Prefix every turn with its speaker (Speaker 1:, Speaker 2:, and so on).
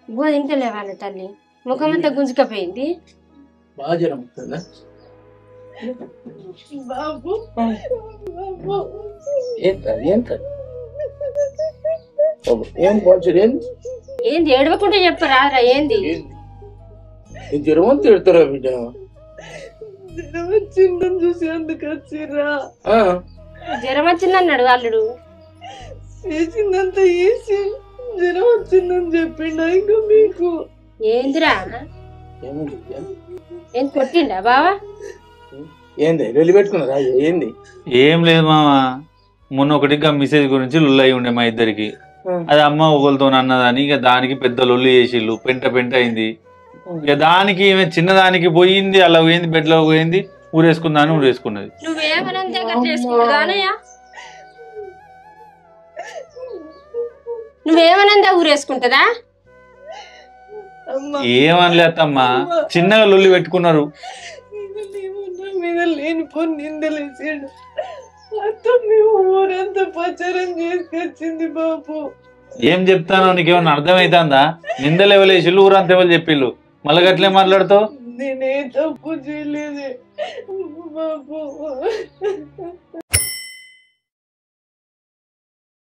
Speaker 1: బువ్వ తింటలేవాళ్ళ తల్లి ముఖం అంతా గుంజుకపోయింది.
Speaker 2: బాగా జ్వరం వస్తుందా
Speaker 3: బాబు
Speaker 2: ఏం బాగా
Speaker 1: ఏంది ఏడవకుండా చెప్పరారా ఏంది?
Speaker 2: జ్వరం అని తిడతారా బిడ్డ?
Speaker 3: జ్వరం వచ్చిందని చూసి అందుకు వచ్చిర్రా.
Speaker 1: జ్వరం వచ్చిందన్నాడు అల్లుడు.
Speaker 3: చేసిందంతా వేసి జ్వరం వచ్చిందని చెప్పిండా ఇంకా మీకు?
Speaker 1: ఏందిరా ఏం కొట్టిండా బావా?
Speaker 2: ఏంది వెళ్ళి పెట్టుకున్నారా? ఏంది?
Speaker 4: ఏం లేదు మామ, మొన్న ఒకటి మెసేజ్ గురించి లొల్లి ఉండే మా ఇద్దరికి. అది అమ్మ ఒకరితో అన్నదని ఇక దానికి పెద్ద లొల్లి చేసిళ్ళు, పెంట పెంట అయింది. ఇక దానికి చిన్నదానికి పోయింది, అలా పోయింది, బెడ్లో పోయింది, ఊరేసుకుందాని ఊరేసుకున్నది.
Speaker 1: నువ్వేమనందా ఊరేసుకుంటదా?
Speaker 4: ఏమనలే అత్తమ్మా, చిన్నగా లొల్లి పెట్టుకున్నారు.
Speaker 3: మీద లేనిపోని నిందలేసాడు. అత్త మేము ఊరంతా ప్రచారం చేసుకొచ్చింది బాబు.
Speaker 4: ఏం చెప్తానో నీకేమన్నా అర్థమైతుందా? నిందలు ఎవలేసిళ్ళు, ఊరంతా ఎవరు చెప్పిళ్ళు, మళ్ళీ గట్లే మాట్లాడుతావు?
Speaker 3: నేనే తప్పు చేయలేదే బాబు.